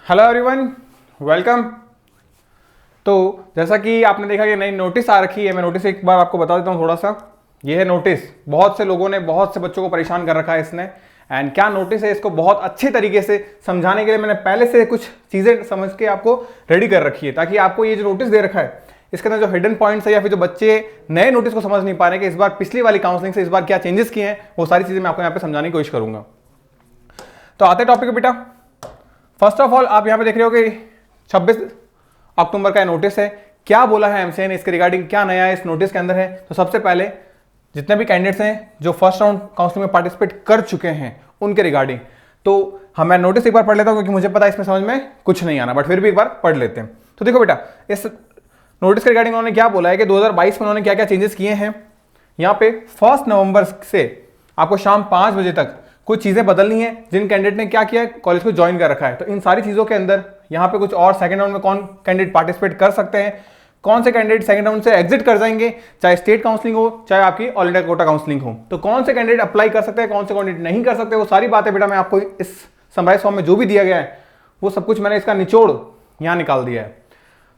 Hello everyone, welcome. तो जैसा कि आपने देखा कि नई नोटिस आ रखी है, मैं नोटिस एक बार आपको बता देता हूँ थोड़ा सा। ये है नोटिस। बहुत से लोगों ने बहुत से बच्चों को परेशान कर रखा है इसने। एंड क्या नोटिस है, इसको बहुत अच्छे तरीके से समझाने के लिए मैंने पहले से कुछ चीज़ें समझ के आपको रेडी कर रखी है, ताकि आपको ये जो नोटिस दे रखा है इसके अंदर जो हिडन पॉइंट्स है या फिर जो बच्चे नए नोटिस को समझ नहीं पा रहे कि इस बार पिछली वाली काउंसलिंग से इस बार क्या चेंजेस किए हैं, वो सारी चीज़ें मैं आपको यहाँ पे समझाने की कोशिश करूंगा। तो आते टॉपिक पे बेटा। फर्स्ट ऑफ ऑल आप यहाँ पे देख रहे हो कि 26 अक्टूबर का नोटिस है। क्या बोला है एमसीए ने इसके रिगार्डिंग, क्या नया है इस नोटिस के अंदर है। तो सबसे पहले जितने भी कैंडिडेट्स हैं जो फर्स्ट राउंड काउंसलिंग में पार्टिसिपेट कर चुके हैं उनके रिगार्डिंग, तो मैं नोटिस एक बार पढ़ लेता हूं क्योंकि मुझे पता है इसमें समझ में कुछ नहीं आना, बट फिर भी एक बार पढ़ लेते हैं। तो देखो बेटा, इस नोटिस के रिगार्डिंग उन्होंने क्या बोला है कि 2022 में उन्होंने क्या क्या चेंजेस किए हैं। यहाँ पे 1 नवंबर से आपको शाम 5 बजे तक कुछ चीजें बदलनी है। जिन कैंडिडेट ने क्या किया है, कॉलेज को ज्वाइन कर रखा है, तो इन सारी चीजों के अंदर यहाँ पे कुछ और सेकंड राउंड में कौन कैंडिडेट पार्टिसिपेट कर सकते हैं, कौन से कैंडिडेट सेकंड राउंड से एग्जिट कर जाएंगे, चाहे स्टेट काउंसलिंग हो चाहे आपकी ऑल इंडिया कोटा काउंसलिंग हो, तो कौन से कैंडिडेट अप्लाई कर सकते हैं, कौन से कैंडिडेट नहीं कर सकते, वो सारी बातें बेटा मैं आपको इस समराइज फॉर्म में जो भी दिया गया है वो सब कुछ मैंने इसका निचोड़ यहाँ निकाल दिया है।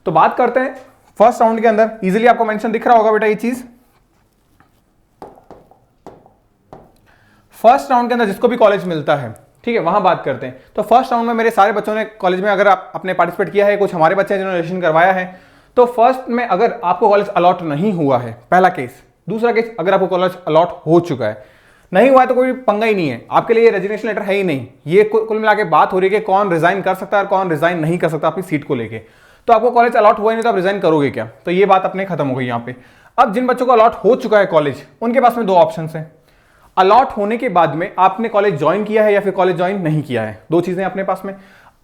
तो बात करते हैं फर्स्ट राउंड के अंदर। इजिली आपको मेंशन दिख रहा होगा बेटा ये चीज। फर्स्ट राउंड के अंदर जिसको भी कॉलेज मिलता है, ठीक है, वहां बात करते हैं। तो फर्स्ट राउंड में मेरे सारे बच्चों ने कॉलेज में अगर आपने पार्टिसिपेट किया है, कुछ हमारे बच्चे हैं जिन्होंने रजिस्ट्रेशन करवाया है, तो फर्स्ट में अगर आपको कॉलेज अलॉट नहीं हुआ है, पहला केस। दूसरा केस, अगर आपको कॉलेज अलॉट हो चुका है, नहीं हुआ है तो कोई पंगा ही नहीं है, आपके लिए रेजिग्नेशन लेटर है ही नहीं। ये कुल मिला के बात हो रही है कि कौन रिजाइन कर सकता है और कौन रिजाइन नहीं कर सकता अपनी सीट को लेके। तो आपको कॉलेज अलॉट हुआ ही नहीं तो आप रिजाइन करोगे क्या, तो ये बात अपने खत्म हो गई यहाँ पे। अब जिन बच्चों को अलॉट हो चुका है कॉलेज, उनके पास में 2 ऑप्शन है। अलॉट होने के बाद में आपने कॉलेज ज्वाइन किया है या फिर कॉलेज ज्वाइन नहीं किया है, 2 चीजें अपने पास में।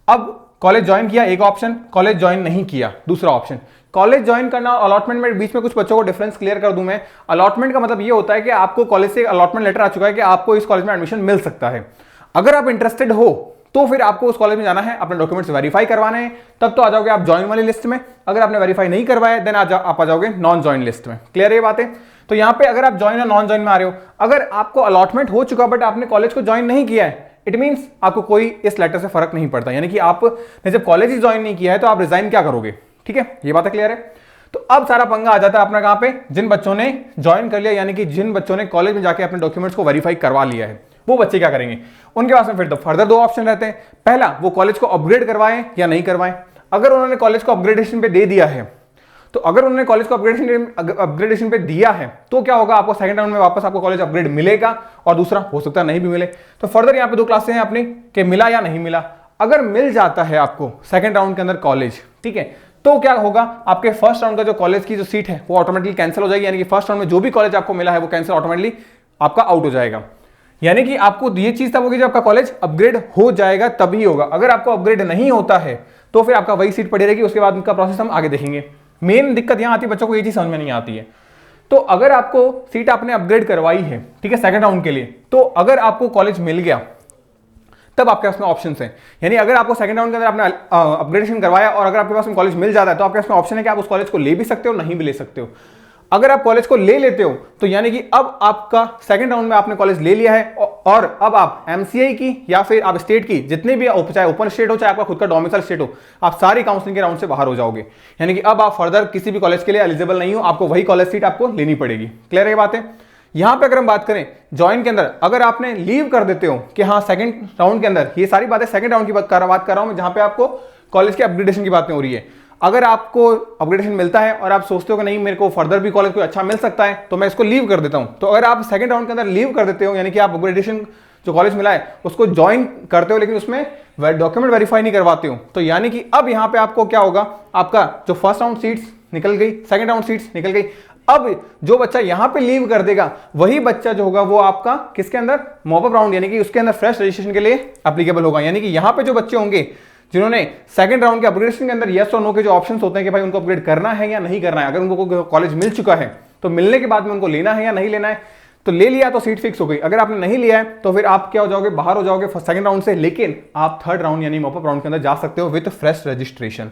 अब कॉलेज ज्वाइन किया एक ऑप्शन, कॉलेज ज्वाइन नहीं किया दूसरा ऑप्शन। कॉलेज ज्वाइन करना और अलॉटमेंट में बीच में कुछ बच्चों को डिफरेंस क्लियर कर दूं मैं। अलॉटमेंट का मतलब ये होता है कि आपको कॉलेज से अलॉटमेंट लेटर आ चुका है कि आपको इस कॉलेज में एडमिशन मिल सकता है। अगर आप इंटरेस्टेड हो तो फिर आपको उस कॉलेज में जाना है, अपने डॉक्यूमेंट्स वेरीफाई करवाने हैं, तब तो आ जाओगे आप ज्वाइन वाली लिस्ट में। अगर आपने वेरीफाई नहीं करवाया देन आप आ जाओगे नॉन ज्वाइन लिस्ट में। क्लियर है ये बातें। तो यहाँ पे अगर आप ज्वाइन या नॉन ज्वाइन में आ रहे हो, अगर आपको अलॉटमेंट हो चुका बट आपने कॉलेज को ज्वाइन नहीं किया है, इट मींस आपको कोई इस लेटर से फर्क नहीं पड़ता। यानी कि आपने जब कॉलेज ही ज्वाइन नहीं किया है तो आप रिजाइन क्या करोगे। ठीक है, ये बात क्लियर है। तो अब सारा पंगा आ जाता है अपना कहां पे, जिन बच्चों ने ज्वाइन कर लिया, यानी कि जिन बच्चों ने कॉलेज में जाके अपने डॉक्यूमेंट्स को वेरीफाई करवा लिया है, वो बच्चे क्या करेंगे। उनके पास में फिर फर्दर 2 ऑप्शन रहते हैं। पहला, वो कॉलेज को अपग्रेड करवाएं या नहीं करवाएं। अगर उन्होंने कॉलेज को अपग्रेडेशन पे दे दिया है, तो अगर उन्होंने कॉलेज को अपग्रेडेशन पे दिया है तो क्या होगा, आपको सेकंड राउंड में वापस आपको कॉलेज अपग्रेड मिलेगा, और दूसरा हो सकता है नहीं भी मिले। तो फर्दर यहाँ पे 2 क्लासें हैं अपनी कि मिला या नहीं मिला। अगर मिल जाता है आपको सेकंड राउंड के अंदर कॉलेज, ठीक है, तो क्या होगा, आपके फर्स्ट राउंड का जो कॉलेज की जो सीट है वो ऑटोमेटिकली कैंसिल हो जाएगी। यानी कि फर्स्ट राउंड में जो भी कॉलेज आपको मिला है वो कैंसिल ऑटोमेटिकली आपका आउट हो जाएगा। यानी कि आपको ये चीज तब होगी जब आपका कॉलेज अपग्रेड हो जाएगा, तभी होगा। अगर आपको अपग्रेड नहीं होता है तो फिर आपका वही सीट पड़ी रहेगी, उसके बाद उनका प्रोसेस हम आगे देखेंगे। मेन दिक्कत यहां आती है, बच्चों को ये चीज समझ में नहीं आती है। तो अगर आपको सीट आपने अपग्रेड करवाई है, ठीक है, सेकंड राउंड के लिए, तो अगर आपको कॉलेज मिल गया तब आपके पास में ऑप्शन है। यानी अगर आपको सेकंड राउंड के अंदर आपने अपग्रेडेशन करवाया और अगर आपके पास में कॉलेज मिल जाता है तो आपके पास में ऑप्शन है कि आप उस कॉलेज को ले भी सकते हो, नहीं भी ले सकते हो। अगर आप कॉलेज को ले लेते हो तो यानी कि अब आपका सेकंड राउंड में आपने कॉलेज ले लिया है, और अब आप एमसीआई की या फिर आप स्टेट की जितनी भी, चाहे ओपन स्टेट हो चाहे आपका खुद का डोमिसाइल स्टेट हो, आप सारी काउंसलिंग के राउंड से बाहर हो जाओगे। यानी कि अब आप फर्दर किसी भी कॉलेज के लिए एलिजिबल नहीं हो, आपको वही कॉलेज सीट आपको लेनी पड़ेगी। क्लियर है ये बात है। यहां पे अगर हम बात करें ज्वाइन के अंदर, अगर आपने लीव कर देते हो कि हाँ सेकंड राउंड के अंदर, ये सारी बातें सेकंड राउंड की बात कर रहा हूं मैं, जहां पे आपको कॉलेज के अपग्रेडेशन की बातें हो रही है। अगर आपको अपग्रेडेशन मिलता है और आप सोचते हो कि नहीं मेरे को फर्दर भी कॉलेज कोई अच्छा मिल सकता है तो मैं इसको लीव कर देता हूं, तो अगर आप सेकंड राउंड के अंदर लीव कर देते हो, यानी कि आप अपग्रेडेशन जो कॉलेज मिला है उसको ज्वाइन करते हो लेकिन उसमें डॉक्यूमेंट वेरीफाई नहीं करवाते हो, तो यानी कि अब यहां पे आपको क्या होगा, आपका जो फर्स्ट राउंड सीट्स निकल गई, सेकंड राउंड सीट्स निकल गई। अब जो बच्चा यहां पे लीव कर देगा वही बच्चा जो होगा वो आपका किसके अंदर, मॉपअप राउंड, यानी कि उसके अंदर फ्रेश रजिस्ट्रेशन के लिए एप्लीकेबल होगा। यानी कि यहां पे जो बच्चे होंगे जिन्होंने सेकंड राउंड के अपग्रेडेशन के अंदर यस और नो के जो ऑप्शंस होते हैं कि भाई उनको अपग्रेड करना है या नहीं करना है, अगर उनको कॉलेज मिल चुका है तो मिलने के बाद में उनको लेना है या नहीं लेना है, तो ले लिया तो सीट फिक्स हो गई। अगर आपने नहीं लिया है तो फिर आप क्या हो जाओगे, बाहर हो जाओगे सेकंड राउंड से, लेकिन आप थर्ड राउंड यानी मॉपअप राउंड के अंदर जा सकते हो विद फ्रेश रजिस्ट्रेशन।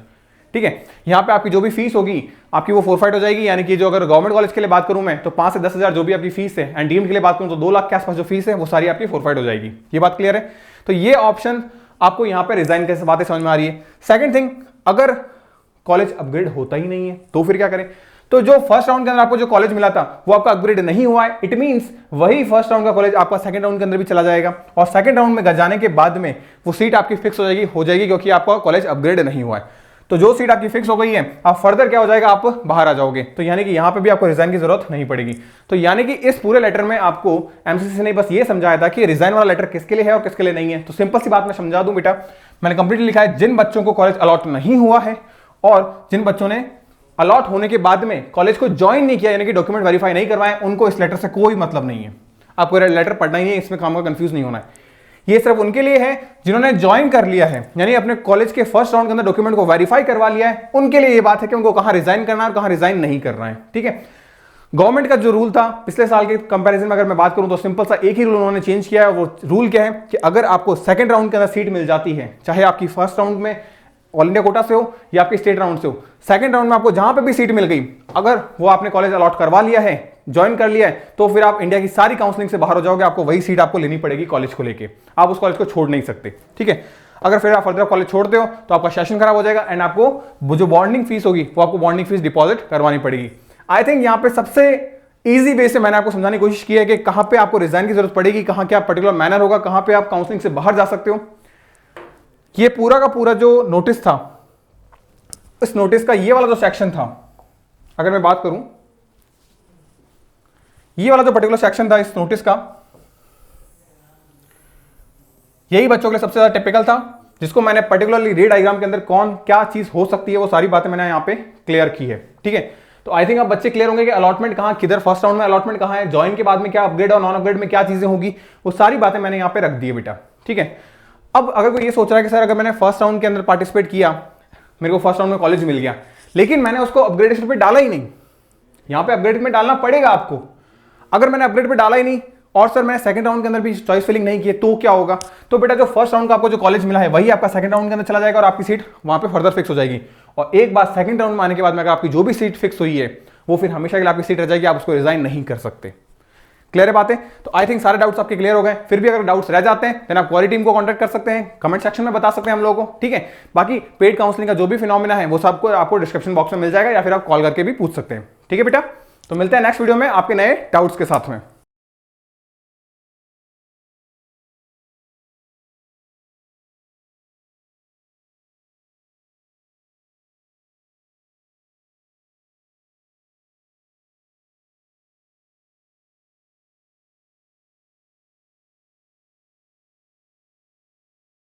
ठीक है, यहां पे आपकी जो भी फीस होगी आपकी वो फोरफाइट हो जाएगी। यानी कि जो अगर गवर्नमेंट कॉलेज के लिए बात करूं मैं तो 5 से 10 हजार जो भी आपकी फीस है, एंड डीम्ड के लिए बात करूं तो 2 लाख के आसपास जो फीस है वो सारी आपकी फोरफाइट हो जाएगी। ये बात क्लियर है। तो ये ऑप्शन आपको यहाँ पे रिजाइन कैसे बातें समझ में आ रही है। सेकंड थिंग, अगर कॉलेज अपग्रेड होता ही नहीं है तो फिर क्या करें। तो जो फर्स्ट राउंड के अंदर आपको जो कॉलेज मिला था वो आपका अपग्रेड नहीं हुआ है, इट मींस वही फर्स्ट राउंड का कॉलेज आपका सेकंड राउंड के अंदर भी चला जाएगा, और सेकंड राउंड में जाने के बाद में वो सीट आपकी फिक्स हो जाएगी क्योंकि आपका कॉलेज अपग्रेड नहीं हुआ है। तो जो सीट आपकी फिक्स हो गई है, आप फर्दर क्या हो जाएगा, आप बाहर आ जाओगे। तो यानी कि यहां पे भी आपको रिजाइन की जरूरत नहीं पड़ेगी। तो यानी कि इस पूरे लेटर में आपको एमसीसी ने बस ये समझाया था कि रिजाइन वाला लेटर किसके लिए है और किसके लिए नहीं है। तो सिंपल सी बात मैं समझा दूं बेटा, मैंने कंप्लीटली लिखा है जिन बच्चों को कॉलेज अलॉट नहीं हुआ है और जिन बच्चों ने अलॉट होने के बाद में कॉलेज को ज्वाइन नहीं किया, यानी कि डॉक्यूमेंट वेरीफाई नहीं करवाए, उनको इस लेटर से कोई मतलब नहीं है। आपको लेटर पढ़ना ही नहीं है, इसमें काम का कंफ्यूज नहीं होना है। ये सिर्फ उनके लिए है जिन्होंने ज्वाइन कर लिया है, यानी अपने कॉलेज के फर्स्ट राउंड के अंदर डॉक्यूमेंट को वेरीफाई करवा लिया है, उनके लिए ये बात है कि उनको कहां रिजाइन करना है और कहां रिजाइन नहीं करना है। ठीक है, गवर्नमेंट का जो रूल था पिछले साल के कंपैरिजन में अगर मैं बात करूं तो सिंपल सा एक ही रूल उन्होंने चेंज किया है। वो रूल क्या है कि अगर आपको सेकंड राउंड के अंदर सीट मिल जाती है, चाहे आपकी फर्स्ट राउंड में ऑल इंडिया कोटा से हो या आपकी स्टेट राउंड से हो, सेकंड राउंड में आपको जहां पे भी सीट मिल गई, अगर वो आपने कॉलेज अलॉट करवा लिया है, ज्वाइन कर लिया है, तो फिर आप इंडिया की सारी काउंसलिंग से बाहर हो जाओगे। आपको वही सीट आपको लेनी पड़ेगी कॉलेज को लेके, आप उस कॉलेज को छोड़ नहीं सकते। ठीक है, अगर फिर आप फर्दर कॉलेज छोड़ते हो तो आपका सेशन खराब हो जाएगा एंड आपको जो बॉन्डिंग फीस होगी वो आपको बॉन्डिंग फीस डिपॉजिट करवानी पड़ेगी। आई थिंक यहाँ पे सबसे इजी वे से मैंने आपको समझाने की कोशिश की है कि कहां पे आपको रिजाइन की जरूरत पड़ेगी, कहां क्या पर्टिकुलर मैनर होगा, कहां पे आप काउंसलिंग से बाहर जा सकते हो। ये पूरा का पूरा जो नोटिस था, इस नोटिस का ये वाला जो सेक्शन था, अगर मैं बात करूं, ये वाला जो पर्टिकुलर सेक्शन था इस नोटिस का, यही बच्चों के लिए सबसे ज्यादा टिपिकल था, जिसको मैंने पर्टिकुलरली रे डायग्राम के अंदर कौन क्या चीज हो सकती है वो सारी बातें मैंने यहां पे क्लियर की है। ठीक है, तो आई थिंक अब बच्चे क्लियर होंगे कि अलॉटमेंट कहां, किधर फर्स्ट राउंड में अलॉटमेंट कहां है, ज्वाइन के बाद में क्या अपग्रेड और नॉन अपग्रेड में क्या चीजें होगी, वो सारी बातें मैंने यहां पे रख दी है बेटा। ठीक है, अब अगर कोई ये सोच रहा है कि सर अगर मैंने फर्स्ट राउंड के अंदर पार्टिसिपेट किया, मेरे को फर्स्ट राउंड में कॉलेज मिल गया, लेकिन मैंने उसको अपग्रेडेशन पे डाला ही नहीं, यहां पे अपग्रेड में डालना पड़ेगा आपको। अगर मैंने अपग्रेड पे डाला ही नहीं और सर मैंने सेकंड राउंड के अंदर भी चॉइस फिलिंग नहीं की तो क्या होगा, तो बेटा जो फर्स्ट राउंड का आपको जो कॉलेज मिला है वही आपका सेकंड राउंड के अंदर चला जाएगा और आपकी सीट वहां पे फर्दर फिक्स हो जाएगी। और एक बार सेकंड राउंड में आने के बाद में अगर आपकी जो भी सीट फिक्स हुई है वो फिर हमेशा के लिए आपकी सीट रह जाएगी, आप उसको रिजाइन नहीं कर सकते। क्लियर है बातें? तो आई थिंक सारे डाउट्स आपके क्लियर हो गए। फिर भी अगर डाउट्स रह जाते हैं देन आप क्वालिटी टीम को कांटेक्ट कर सकते हैं, कमेंट सेक्शन में बता सकते हैं हम लोगों को। ठीक है, बाकी पेड काउंसलिंग का जो भी फिनोमिना है वो सबको आपको डिस्क्रिप्शन बॉक्स में मिल जाएगा या फिर आप कॉल करके भी पूछ सकते हैं। ठीक है बेटा, तो मिलते हैं नेक्स्ट वीडियो में आपके नए डाउट्स के साथ में।